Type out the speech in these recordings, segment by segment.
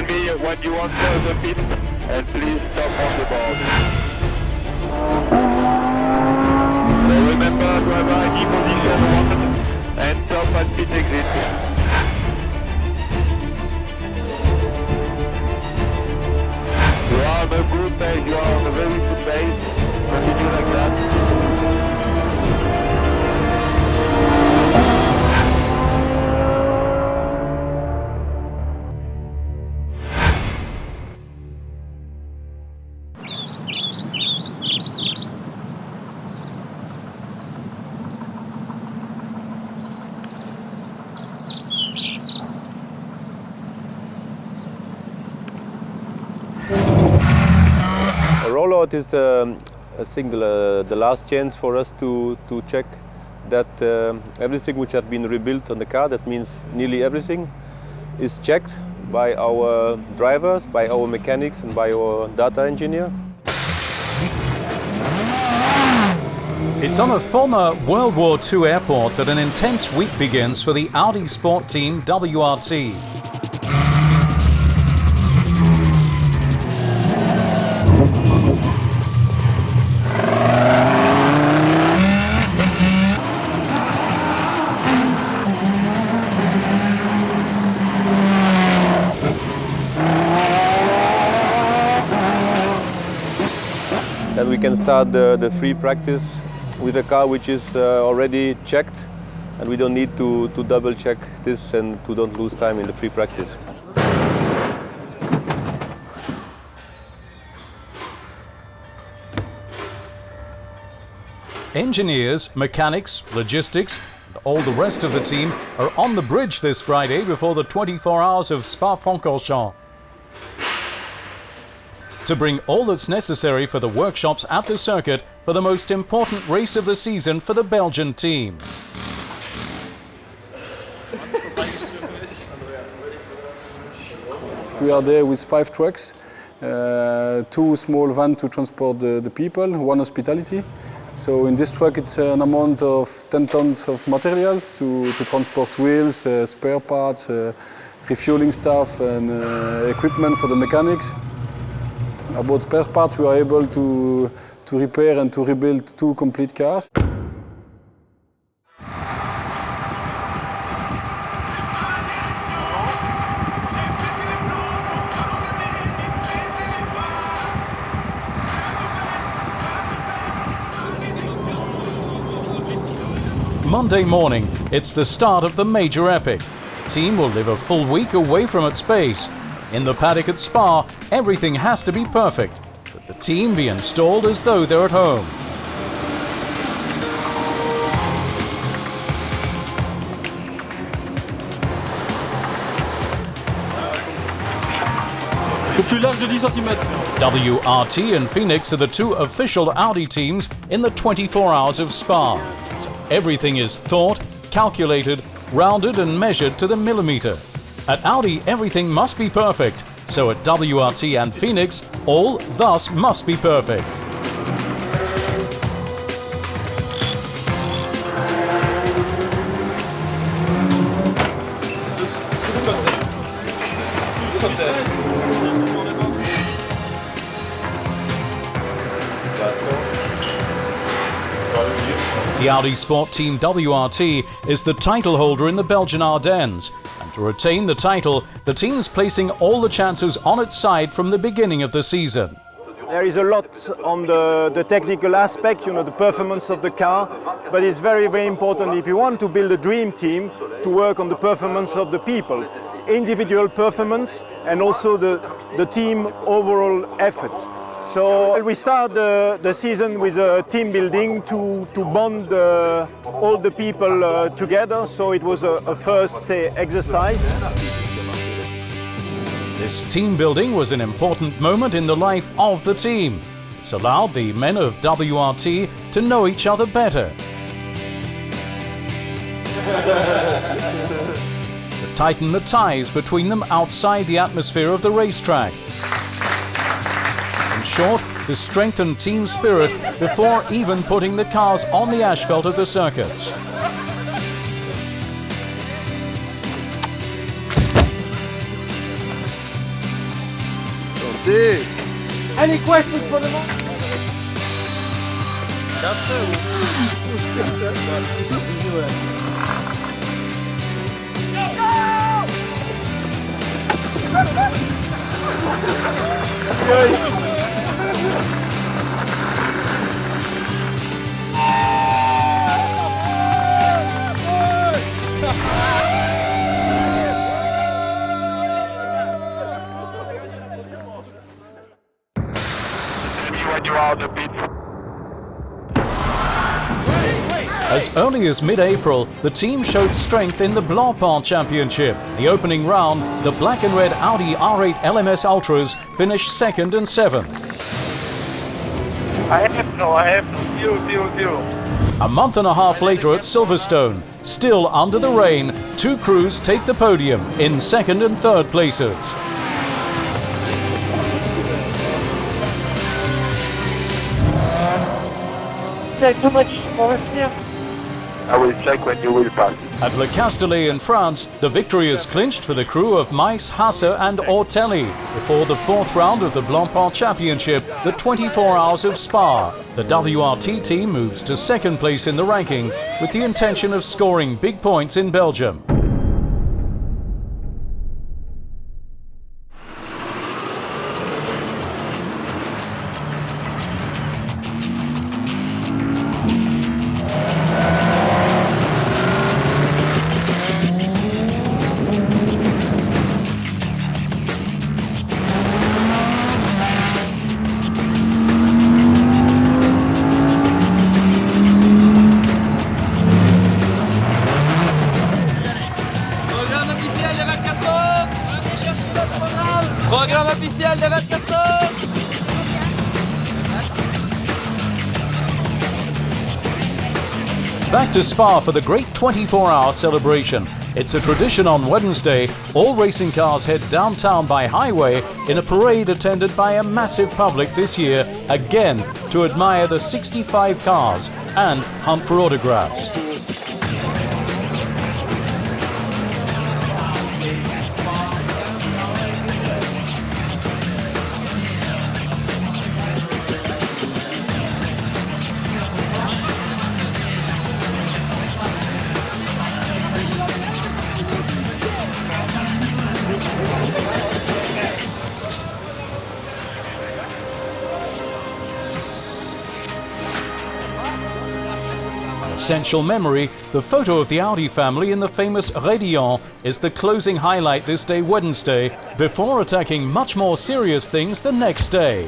me when you want the pit, and please stop on the board. So remember to have ID position 1 and stop at pit exit. You are on a good pace, you are on a very good pace. Continue like that. A rollout is, I think, the last chance for us to check that everything which has been rebuilt on the car, that means nearly everything, is checked by our drivers, by our mechanics and by our data engineer. It's on a former World War II airport that an intense week begins for the Audi sport team WRT. And we can start the free practice with a car which is already checked, and we don't need to double check this and to don't lose time in the free practice. Engineers, mechanics, logistics, and all the rest of the team are on the bridge this Friday before the 24 hours of Spa-Francorchamps to bring all that's necessary for the workshops at the circuit for the most important race of the season for the Belgian team. We are there with 5 trucks, 2 small vans to transport the people, 1 hospitality. So in this truck it's an amount of 10 tons of materials to transport wheels, spare parts, refueling stuff and equipment for the mechanics. About spare parts, we are able to repair and to rebuild 2 complete cars. Monday morning, it's the start of the major epic. The team will live a full week away from its base. In the paddock at Spa, everything has to be perfect, but the team be installed as though they're at home. WRT and Phoenix are the 2 official Audi teams in the 24 hours of Spa. So everything is thought, calculated, rounded and measured to the millimeter. At Audi, everything must be perfect, so at WRT and Phoenix, all thus must be perfect. The Audi Sport Team WRT is the title holder in the Belgian Ardennes, and to retain the title, the team's placing all the chances on its side from the beginning of the season. There is a lot on the technical aspect, the performance of the car, but it's very, very important if you want to build a dream team to work on the performance of the people, individual performance and also the team overall effort. So we start the season with a team building to bond all the people together, so it was a first exercise. This team building was an important moment in the life of the team. This allowed the men of WRT to know each other better, to tighten the ties between them outside the atmosphere of the racetrack. In short, to strengthen team spirit before even putting the cars on the asphalt of the circuits. Allez. Any questions for the moment? As early as mid-April, the team showed strength in the Blancpain Championship. The opening round, the black and red Audi R8 LMS Ultras finished 2nd and 7th. I have no. 0. A month and a half later at Silverstone, still under the rain, two crews take the podium in 2nd and 3rd places. There's too much forest here. I will check when you will pass. At Le Castellet in France, the victory is clinched for the crew of Meiss, Hasse and Ortelli before the 4th round of the Blancpain Championship, the 24 Hours of Spa. The WRT team moves to 2nd place in the rankings with the intention of scoring big points in Belgium. Programme officiel de 24 heures. Back to Spa for the great 24-hour celebration. It's a tradition on Wednesday. All racing cars head downtown by highway in a parade attended by a massive public this year, again to admire the 65 cars and hunt for autographs. Essential memory, the photo of the Audi family in the famous Rédillon is the closing highlight this day Wednesday, before attacking much more serious things the next day.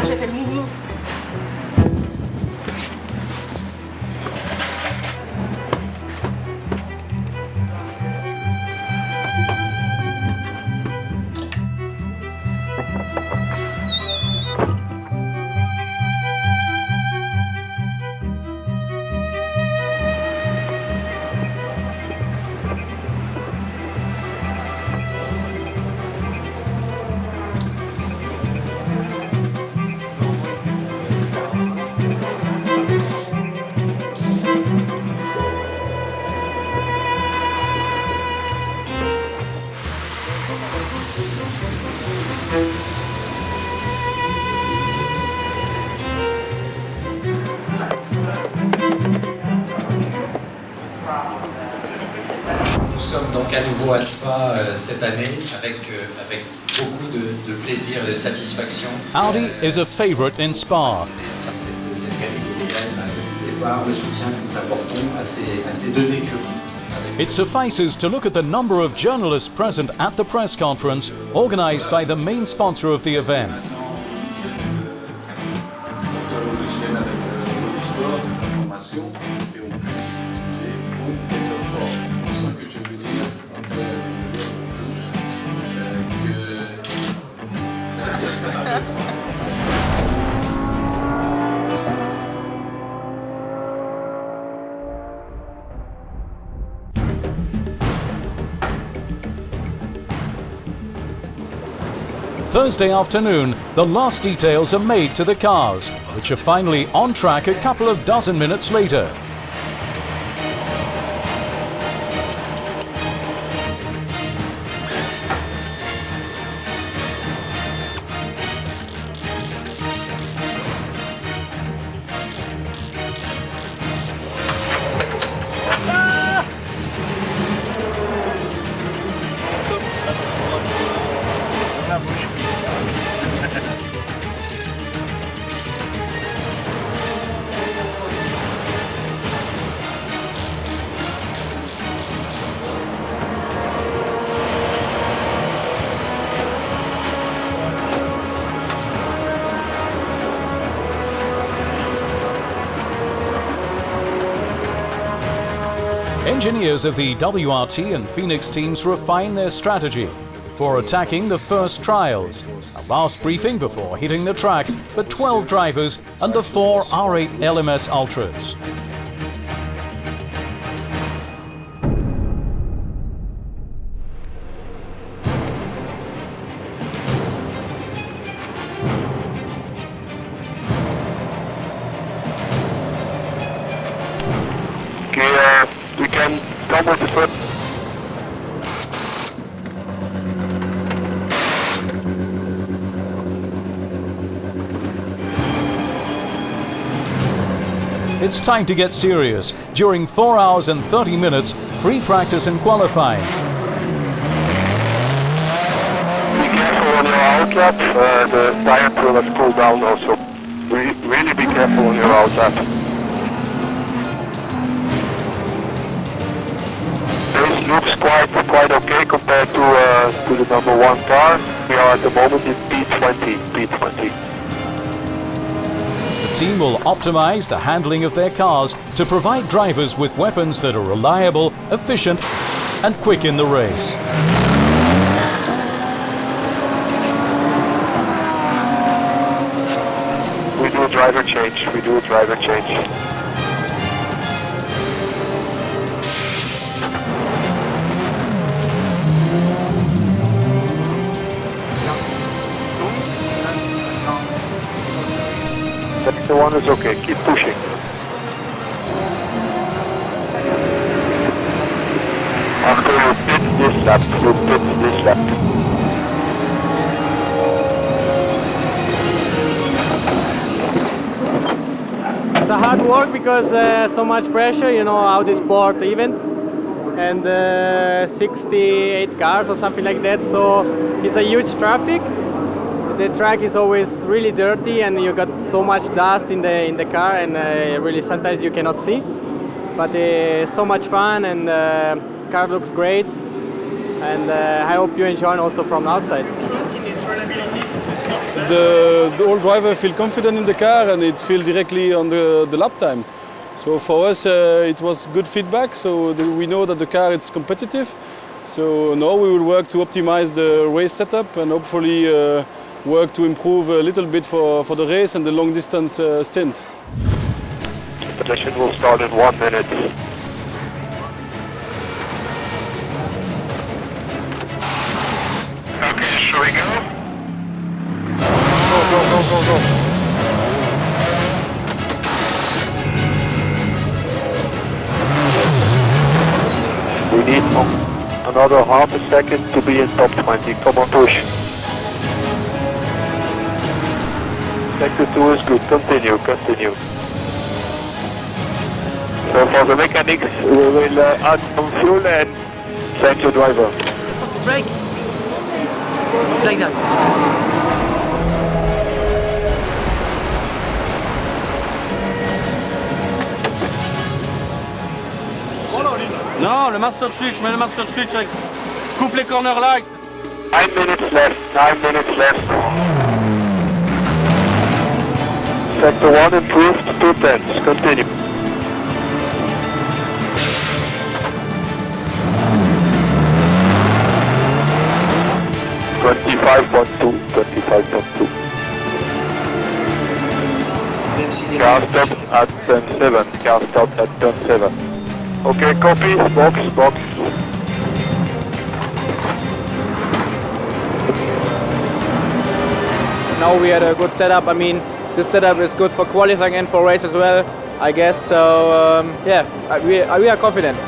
J'ai fait le mouvement. Nous sommes donc à nouveau à Spa cette année avec beaucoup de plaisir et de satisfaction. Audi is a favorite in Spa. Cette catégorie-là et par le soutien que nous apportons à ces deux écuries. It suffices to look at the number of journalists present at the press conference organised by the main sponsor of the event. Thursday afternoon, the last details are made to the cars, which are finally on track a couple of dozen minutes later. Engineers of the WRT and Phoenix teams refine their strategy before attacking the first trials. A last briefing before hitting the track for 12 drivers and the 4 R8 LMS Ultras. We can come with the foot. It's time to get serious. During 4 hours and 30 minutes, free practice and qualifying. Be careful on your outlap. The tire pull has cooled down also. Really be careful on your outlap. This looks quite okay compared to the number 1 car. We are at the moment in P20. The team will optimize the handling of their cars to provide drivers with weapons that are reliable, efficient, and quick in the race. We do a driver change. Sector 1 is okay, keep pushing. After you pit this lap, It's a hard work because so much pressure, you know, Audi Sport event, and 68 cars or something like that, so it's a huge traffic. The track is always really dirty and you got so much dust in the car, and really sometimes you cannot see. But so much fun, and car looks great, and I hope you enjoy also from outside. The old driver feel confident in the car and it feel directly on the lap time. So for us it was good feedback, so we know that the car is competitive. So now we will work to optimize the race setup and hopefully work to improve a little bit for the race and the long distance stint. The session will start in 1 minute. Okay, shall we go? Go. We need another half a second to be in top 20. Come on, push. Sector 2 is good. Continue. So for the mechanics, we will add some fuel and send your driver. Brake. Like that. Non, le master switch, je mets le master switch avec... Coupe les corner light. 9 minutes left. Sector 1 improved, 2 tenths. Continue. Twenty-five point two. Car stop at turn 7. Okay, copy. Box. now we had a good setup. I mean, this setup is good for qualifying and for race as well, I guess. So yeah, we are confident.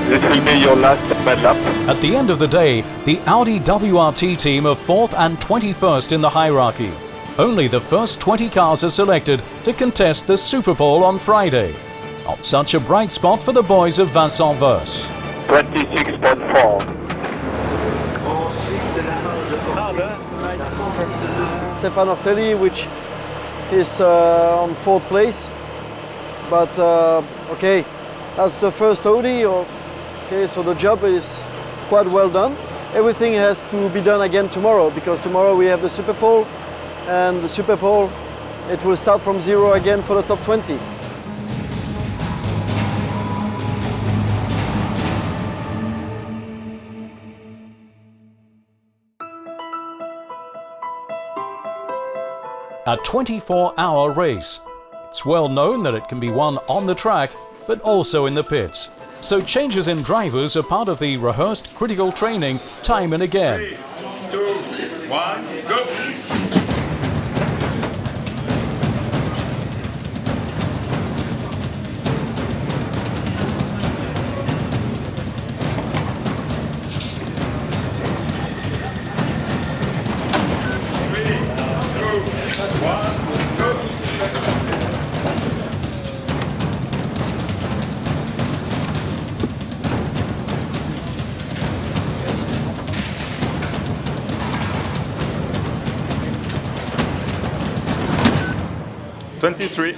This will be your last lap. At the end of the day, the Audi WRT team are 4th and 21st in the hierarchy. Only the first 20 cars are selected to contest the Super Pole on Friday. Not such a bright spot for the boys of Vincent Verse. 26.4. Stefan Ortelli, which is on 4th place, but okay, that's the first Audi. Okay, so the job is quite well done. Everything has to be done again tomorrow, because tomorrow we have the Super Pole, and the Super Pole, it will start from 0 again for the top 20. A 24-hour race. It's well known that it can be won on the track, but also in the pits. So changes in drivers are part of the rehearsed critical training time and again. 3, 2, 1, go! Twenty-three.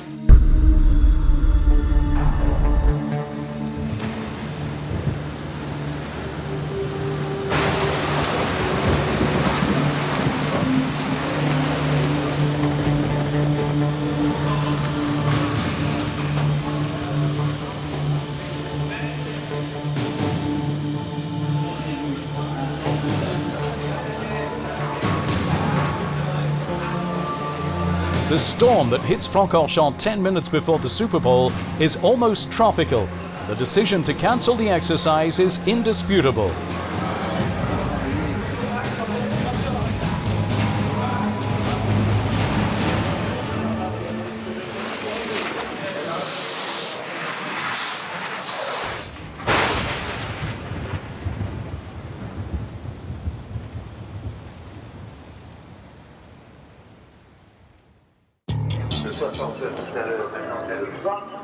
The storm that hits Francorchamps 10 minutes before the Super Bowl is almost tropical. The decision to cancel the exercise is indisputable.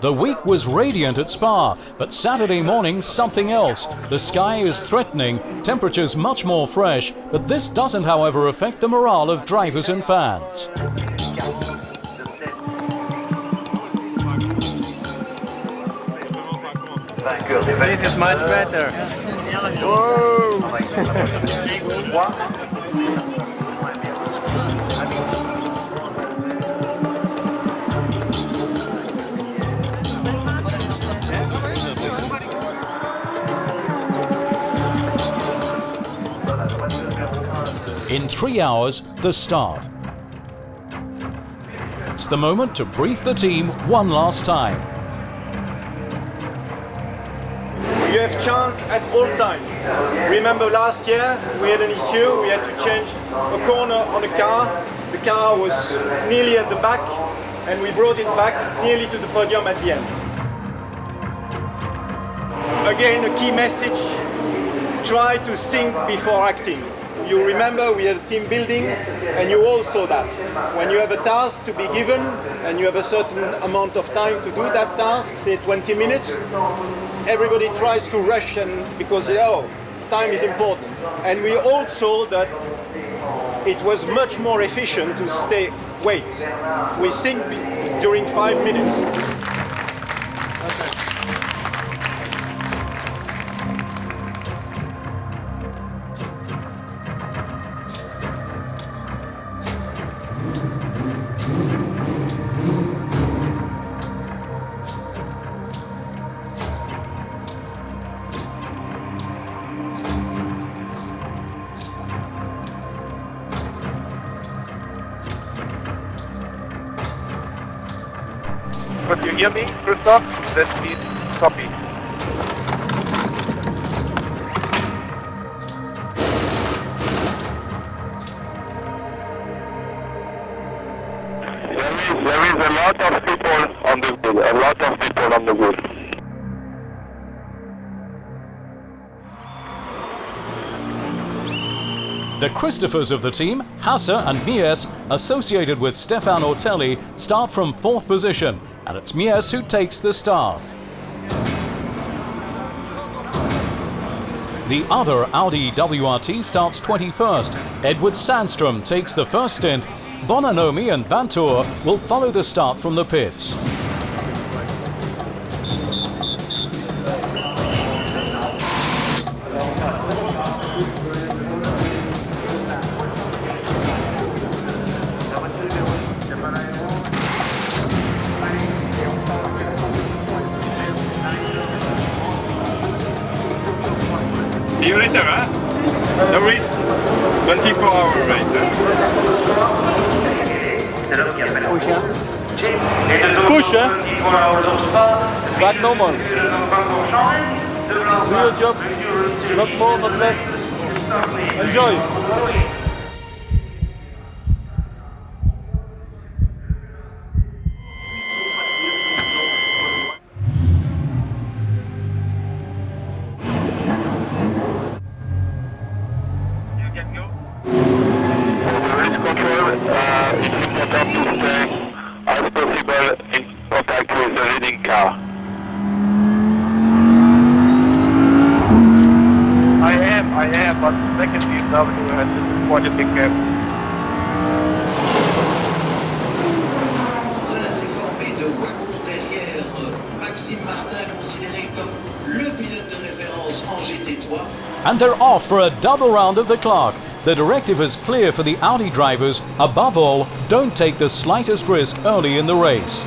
The week was radiant at Spa, but Saturday morning something else. The sky is threatening, temperatures much more fresh, but this doesn't, however, affect the morale of drivers and fans. This is much better. In 3 hours, the start. It's the moment to brief the team one last time. You have chance at all time. Remember last year we had an issue, we had to change a corner on a car. The car was nearly at the back and we brought it back nearly to the podium at the end. Again, a key message, try to think before acting. You remember we had a team building and you all saw that. When you have a task to be given and you have a certain amount of time to do that task, say 20 minutes, everybody tries to rush and because time is important. And we all saw that it was much more efficient to wait. We think during 5 minutes. Could you hear me, Christoph? Then please copy. There is a lot of people on the grid, a lot of people on the grid. The Christophers of the team, Hasse and Mies, associated with Stefan Ortelli, start from 4th position, and it's Mies who takes the start. The other Audi WRT starts 21st. Edward Sandstrom takes the first stint. Bonanomi and Vantour will follow the start from the pits. See you later, huh? No risk. 24-hour race. Push, huh? Back normal. Do your job. Not more, not less. Enjoy. I am, but second BMW has quite a big gap. S'est formé de wagon derrière Maxime Martin, considéré comme le pilote de référence en GT3. And they're off for a double round of the clock. The directive is clear for the Audi drivers. Above all, don't take the slightest risk early in the race.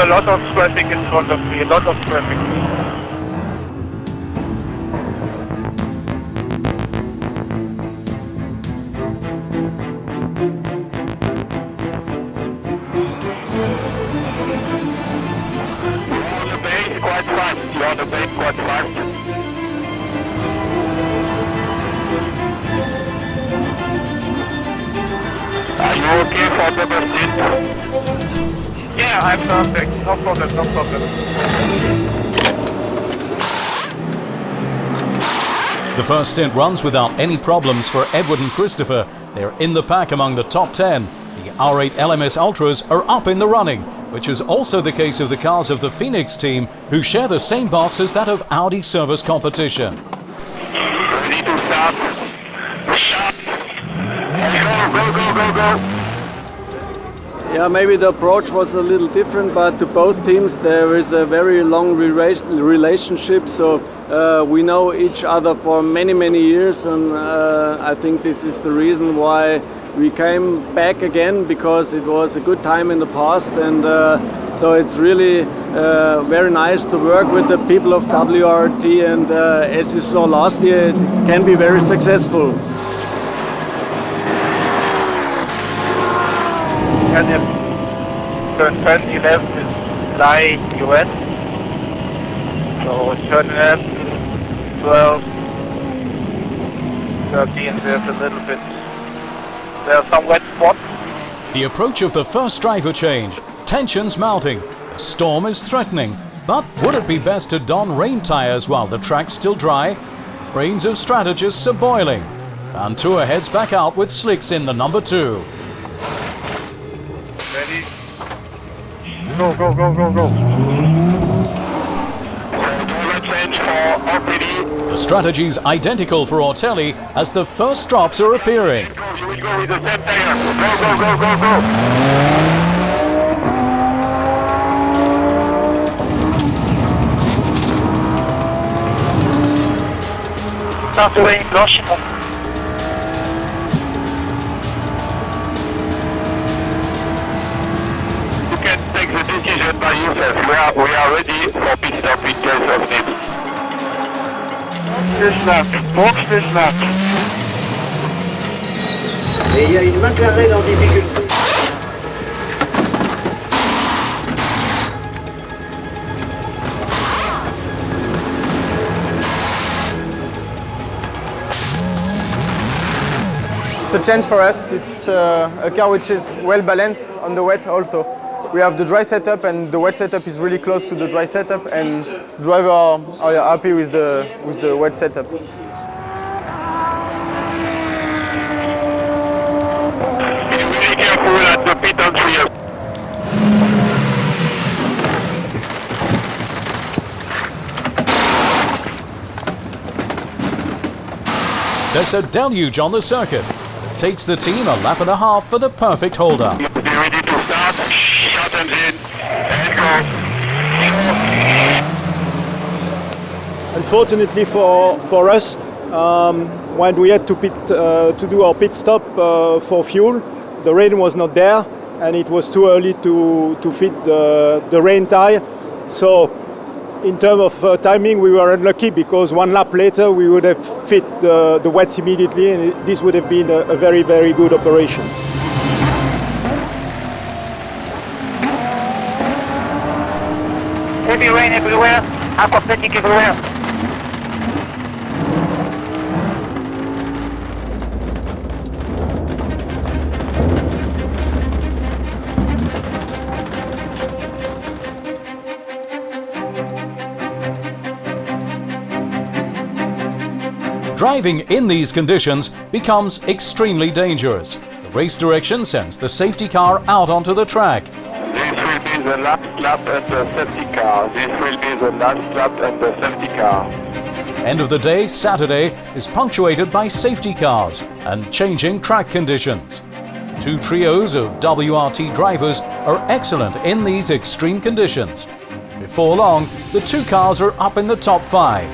A lot of traffic in front of me, a lot of traffic. You're on the base quite fast. Are you okay for double stint? Yeah, I'm perfect. No problem, no problem. The first stint runs without any problems for Edward and Christopher. They're in the pack among the top 10. The R8 LMS Ultras are up in the running, which is also the case of the cars of the Phoenix team, who share the same box as that of Audi Service Competition. Ready to start. Start. Go. Yeah, maybe the approach was a little different, but to both teams there is a very long relationship, so we know each other for many years, and I think this is the reason why we came back again, because it was a good time in the past, and so it's really very nice to work with the people of WRT, and as you saw last year, it can be very successful. And if turn 10, 11 is fly US, so turn 11, 12, 13, there's a little bit, there are some wet spots. The approach of the first driver change, tensions mounting, the storm is threatening, but would it be best to don rain tyres while the track's still dry? Brains of strategists are boiling, and Tour heads back out with slicks in the number 2. Ready? Go. Change for RPD. The strategy's identical for Ortelli as the first stops are appearing. You will go with the same tire. Go. Start doing blanchiment. You can take the decision by yourself. We are ready for pit stop in case of need. Box this lap. Et il y a une McLaren en difficulté. It's a change for us. It's a car which is well balanced on the wet also. We have the dry setup and the wet setup is really close to the dry setup, and drivers are happy with the wet setup. Be really careful at the pit entry. There's a deluge on the circuit. It takes the team a lap and a half for the perfect hold-up. Be ready to start. Shut engine and go. Unfortunately for us, when we had to do our pit stop for fuel, the rain was not there, and it was too early to fit the rain tire. So in terms of timing, we were unlucky, because one lap later we would have fit the wets immediately, and this would have been a very, very good operation. Heavy rain everywhere. Aquaplaning everywhere. Driving in these conditions becomes extremely dangerous. The race direction sends the safety car out onto the track. This will be the last lap and the safety car. This will be the last lap and the safety car. End of the day, Saturday, is punctuated by safety cars and changing track conditions. Two trios of WRT drivers are excellent in these extreme conditions. Before long, the two cars are up in the top 5.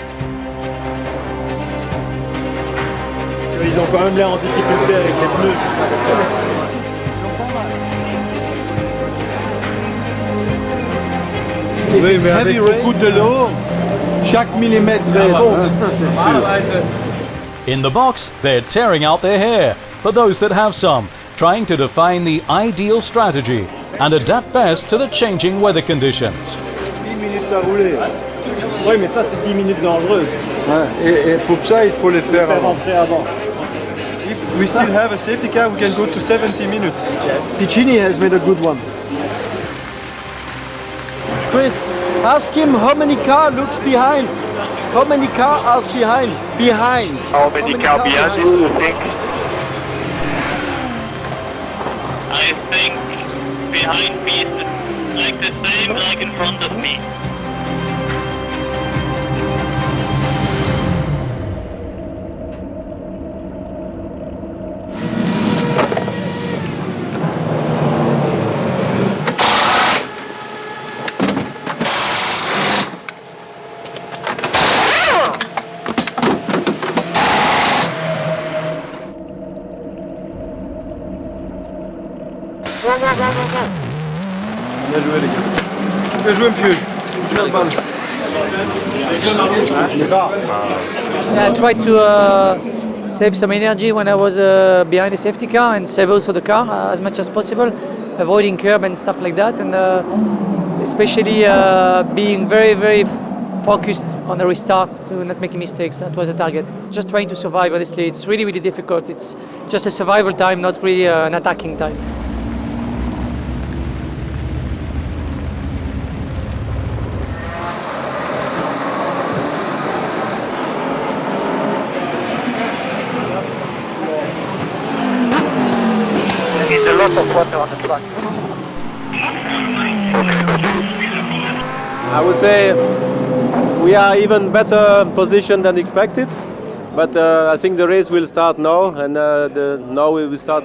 Ils ont quand même l'air en difficulté avec les pneus, c'est ça. Oui, mais avec beaucoup de l'eau, chaque millimètre compte, c'est sûr. In the box, they're tearing out their hair, for those that have some, trying to define the ideal strategy and adapt best to the changing weather conditions. 10 minutes à rouler. Oui, mais ça, c'est 10 minutes dangereuses. Ouais, et pour ça, il faut les faire rentrer avant. If we still have a safety car, we can go to 70 minutes. Piccini has made a good one. Chris, ask him how many car looks behind. How many car are behind? Behind. How many car behind you think? I think behind me is like the same like in front of me. Bien joué les gars. Bien joué monsieur. Bien balle. I tried to save some energy when I was behind the safety car, and save also the car as much as possible, avoiding curb and stuff like that, and especially being very, very focused on the restart to not making mistakes. That was the target. Just trying to survive, honestly. It's really, really difficult. It's just a survival time, not really an attacking time. There's a lot of water on the track. I would say we are even better positioned than expected, but I think the race will start now, and now we will start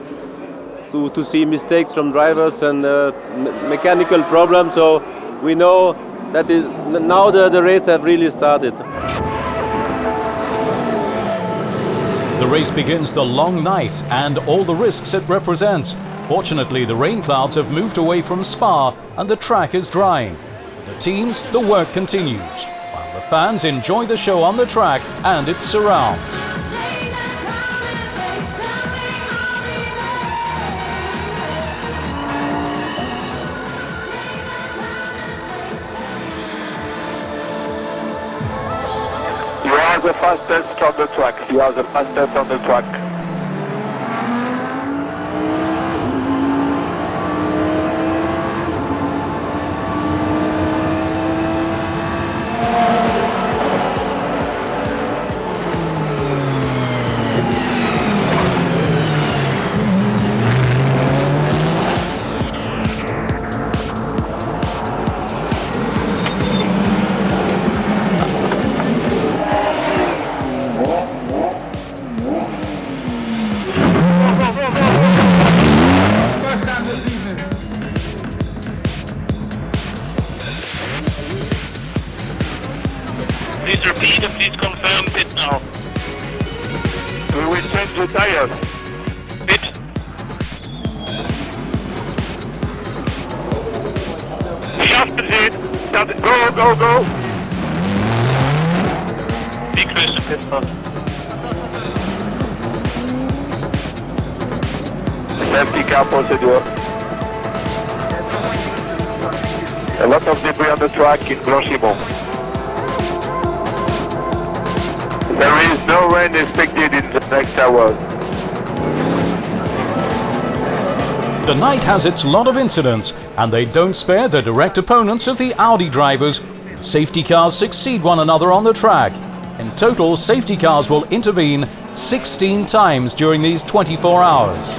to see mistakes from drivers and mechanical problems. So we know that now the race have really started. The race begins the long night and all the risks it represents. Fortunately, the rain clouds have moved away from Spa and the track is drying. The teams, the work continues, while the fans enjoy the show on the track and its surrounds. You are the fastest on the track. You are the fastest on the track. Please repeat and please confirm pit now. We will change the tires. Pit. Just it. Go, go, go. Big question, pit stop. Safety car procedure. A lot of debris on the track in Blanchimont. There is no rain expected in the next hours. The night has its lot of incidents, and they don't spare the direct opponents of the Audi drivers. Safety cars succeed one another on the track. In total, safety cars will intervene 16 times during these 24 hours.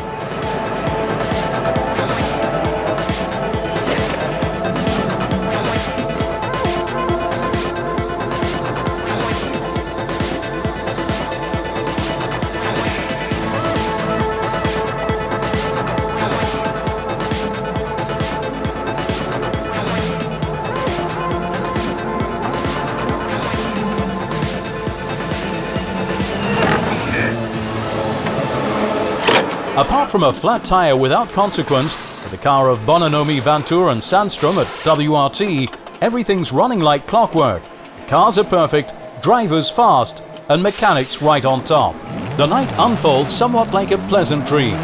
Apart from a flat tyre without consequence, for the car of Bononomi, Vantour and Sandstrom at WRT, everything's running like clockwork. Cars are perfect, drivers fast, and mechanics right on top. The night unfolds somewhat like a pleasant dream.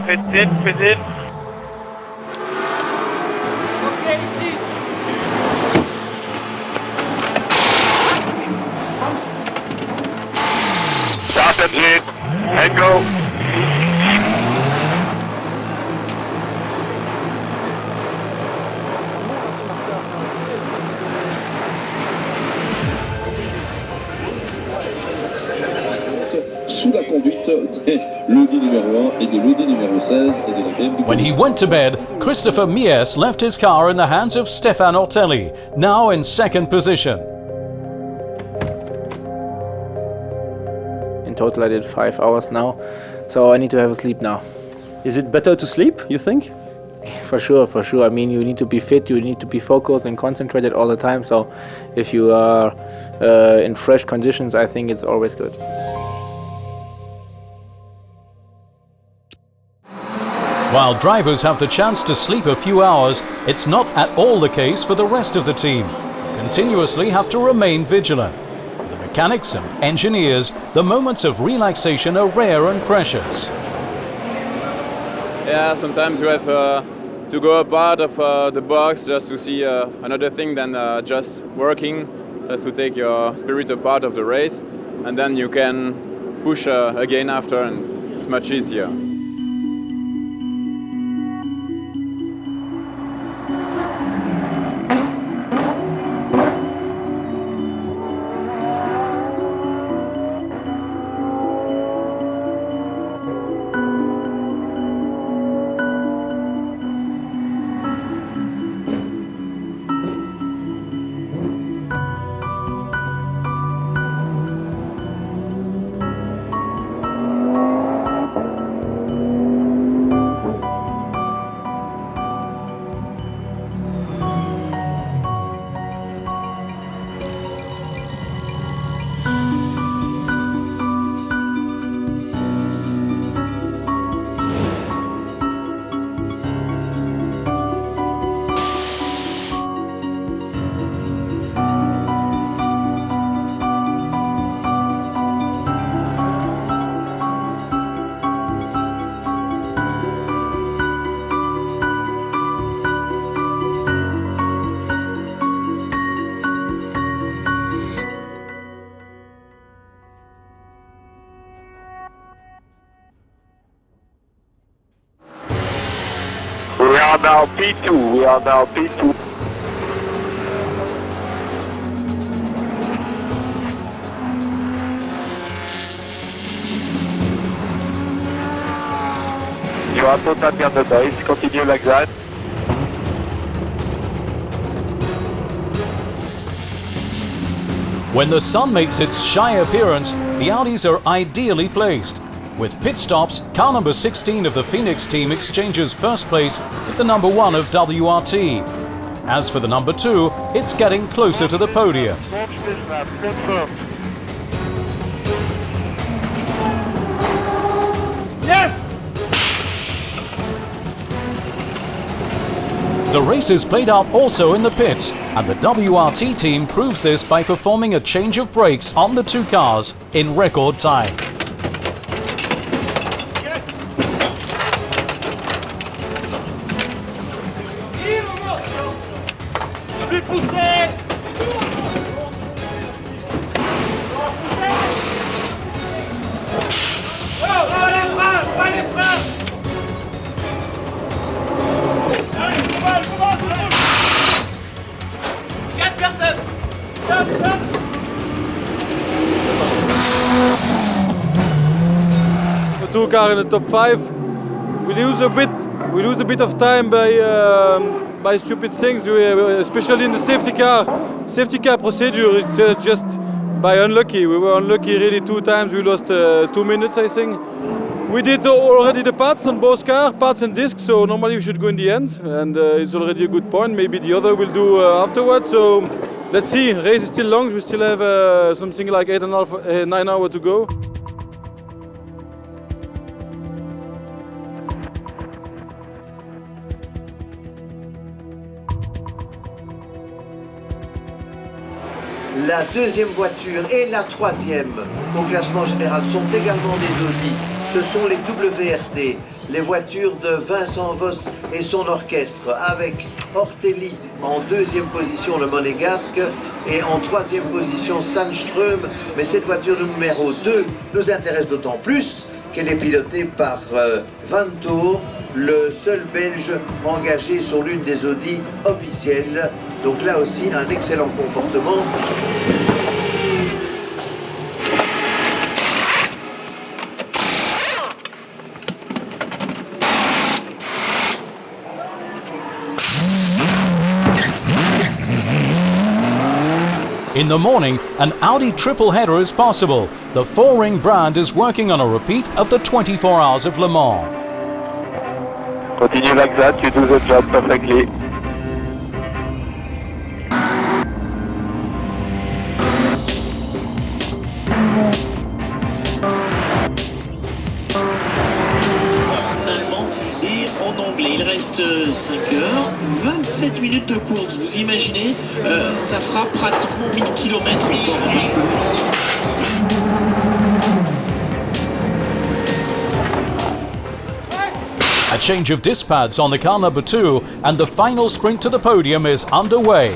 Pit in, pit in. Start engine and go. Sous la conduite de l'AUDI numéro 1 et de l'AUDI numéro 16 et de la BMW. When he went to bed, Christopher Mies left his car in the hands of Stefan Ortelli, now in second position. In total I did 5 hours now, so I need to have a sleep now. Is it better to sleep, you think? For sure, for sure. I mean, you need to be fit, you need to be focused and concentrated all the time, so if you are in fresh conditions, I think it's always good. While drivers have the chance to sleep a few hours, it's not at all the case for the rest of the team, who continuously have to remain vigilant. For the mechanics and engineers, the moments of relaxation are rare and precious. Yeah, sometimes you have to go apart of the box just to see another thing than just working, just to take your spirit apart of the race, and then you can push again after, and it's much easier. are now P2. We are now P2. You are totally on the base. Continue like that. When the sun makes its shy appearance, the Audis are ideally placed. With pit stops, car number 16 of the Phoenix team exchanges first place with the number 1 of WRT. As for the number 2, it's getting closer to the podium. Yes! The race is played out also in the pits, and the WRT team proves this by performing a change of brakes on the two cars in record time. The two cars in the top 5. We lose a bit of time by stupid things, especially in the safety car. Safety car procedure, it's just by unlucky. We were unlucky really 2 times. We lost 2 minutes, I think. We did already the parts on both cars, parts and discs, so normally we should go in the end, and it's already a good point. Maybe the other will do afterwards. So let's see. Race is still long. We still have something like 9 hours to go. La deuxième voiture et la troisième au classement général sont également des Audi. Ce sont les WRT, les voitures de Vincent Voss et son orchestre, avec Ortelli en deuxième position, le monégasque, et en troisième position, Sandström. Mais cette voiture numéro 2 nous intéresse d'autant plus qu'elle est pilotée par Van Toor, le seul Belge engagé sur l'une des Audi officielles. Donc là aussi, un excellent comportement. In the morning, an Audi triple header is possible. The 4-ring brand is working on a repeat of the 24 Hours of Le Mans. Continue like that, you do the job perfectly. Il reste 5 heures, 27 minutes de course, vous imaginez, ça fera pratiquement 1000 km encore. A change of disc pads on the car number 2, and the final sprint to the podium is underway.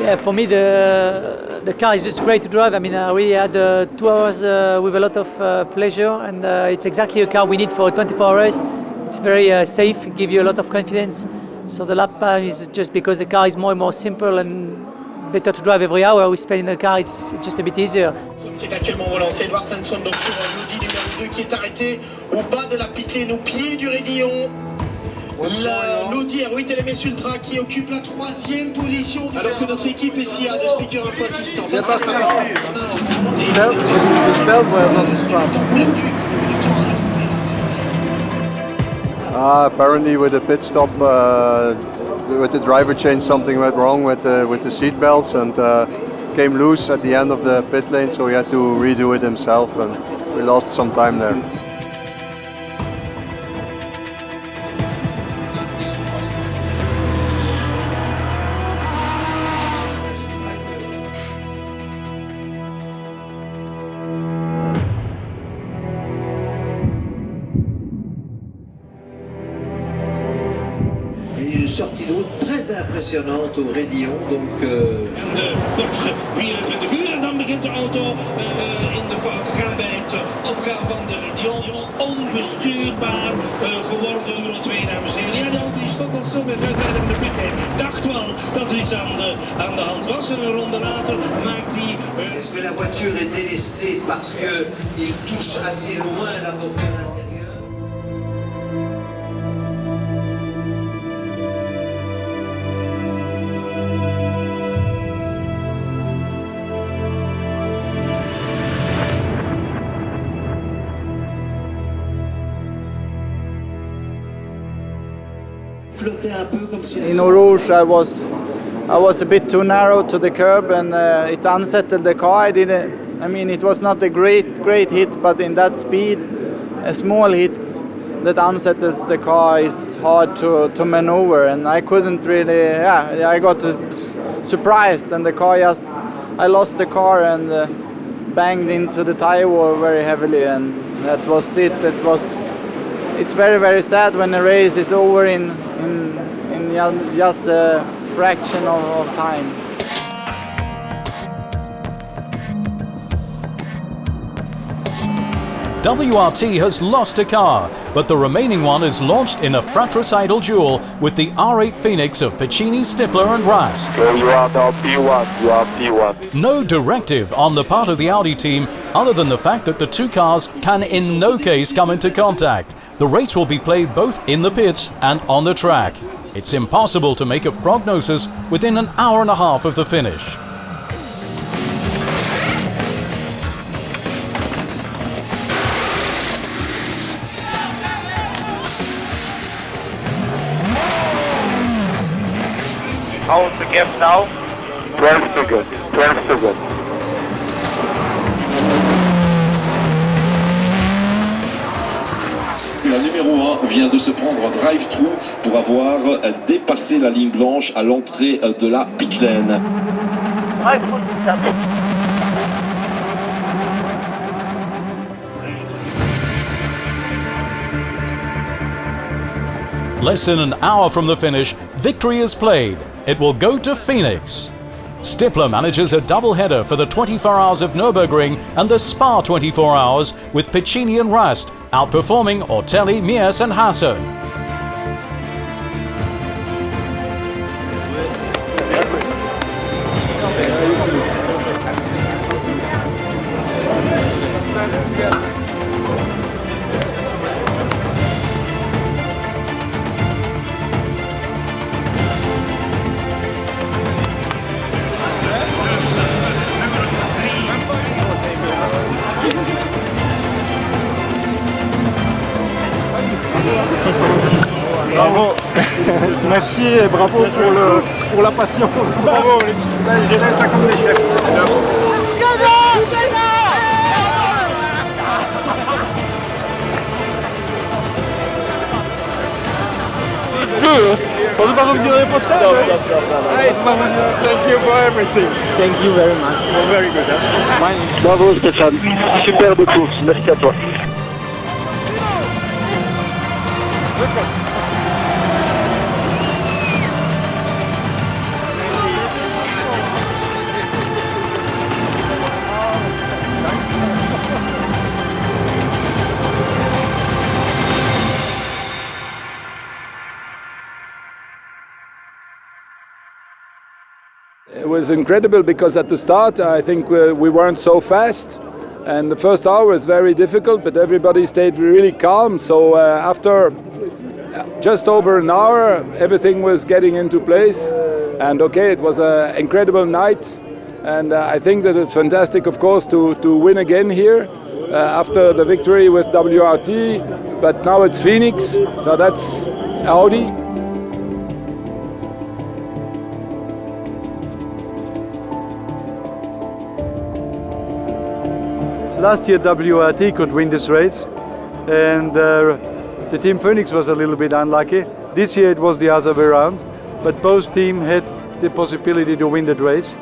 Yeah, for me the car is just great to drive. I mean, we had 2 hours with a lot of pleasure, and it's exactly a car we need for 24 hours. It's very safe, it gives you a lot of confidence. So the lap time is just because the car is more and more simple and better to drive every hour we spend in the car, it's just a bit easier. Qui est actuellement relancé, Edouard Sanson donc sur l'Audi numéro 2 qui est arrêté au bas de la pit lane, au pied du raidillon. L'Audi R8 LMS Ultra qui occupe la 3e position, alors que notre équipe ici a des speakers info assistants. Ça, c'est apparently with the pit stop, with the driver change, something went wrong with the seat belts and came loose at the end of the pit lane, so he had to redo it himself, and we lost some time there. assez impressionnante au Raidillon. Donc, En de box 24 uur en dan begint de auto in de fout te gaan bij het opgaan van de Raidillon. Onbestuurbaar geworden door een 2, dames en heren. Ja, de auto die stond al stil met uitleiding van de pitlane. Dacht wel dat er iets aan de hand was. En een ronde later maakt hij... Est-ce que la voiture est délestée parce qu'il touche assez loin la portière intérieure? In Eau Rouge, I was a bit too narrow to the curb, and it unsettled the car. I mean, it was not a great hit, but in that speed, a small hit that unsettles the car is hard to maneuver, and I couldn't really. Yeah, I got surprised, and the car I lost the car and banged into the tire wall very heavily, and that was it. It's very sad when the race is over in just a fraction of time. WRT has lost a car, but the remaining one is launched in a fratricidal duel with the R8 Phoenix of Piccini, Stippler and Rast. So you are now P1, you are P1. No directive on the part of the Audi team other than the fact that the two cars can in no case come into contact. The race will be played both in the pits and on the track. It's impossible to make a prognosis within an hour and a half of the finish. How's the gap now? 12 seconds, 12 seconds. La numéro 1 vient de se prendre un drive-through pour avoir dépassé la ligne blanche à l'entrée de la pit lane. Less than an hour from the finish, victory is played. It will go to Phoenix. Stippler manages a double-header for the 24 Hours of Nürburgring and the Spa 24 Hours with Piccini and Rast, outperforming Ortelli, Mies and Hasso. Bravo. Merci et bravo pour la passion. Bravo, j'ai géré ça comme des chefs. On ne va pas revenir l'année prochaine. Thank you for everything. Thank you very much. You're very good. Huh? Bravo Stéphane, superbe course, merci à toi. It was incredible because at the start I think we weren't so fast, and the first hour was very difficult, but everybody stayed really calm. So after just over an hour everything was getting into place, and okay, it was an incredible night, and I think that it's fantastic, of course, to win again here after the victory with WRT, but now it's Phoenix, so that's Audi. Last year WRT could win this race, and the team Phoenix was a little bit unlucky. This year it was the other way around, but both teams had the possibility to win that race.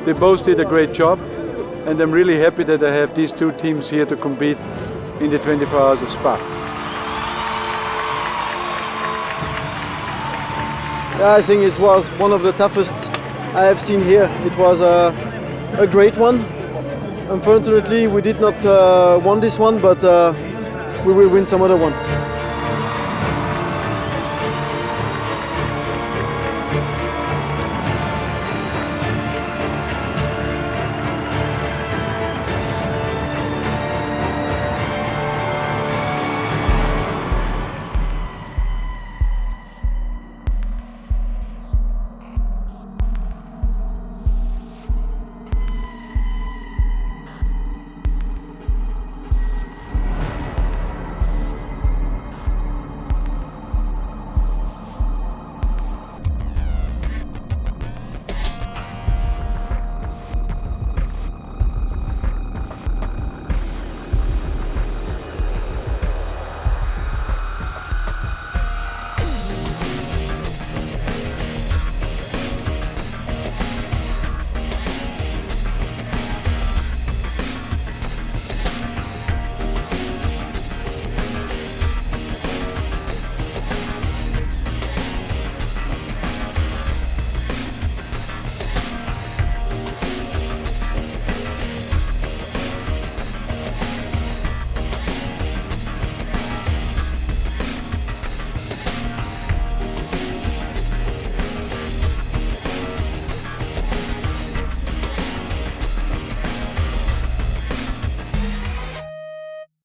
They both did a great job, and I'm really happy that I have these two teams here to compete in the 24 Hours of Spa. Yeah, I think it was one of the toughest I have seen here. It was a great one. Unfortunately, we did not won this one, but we will win some other one.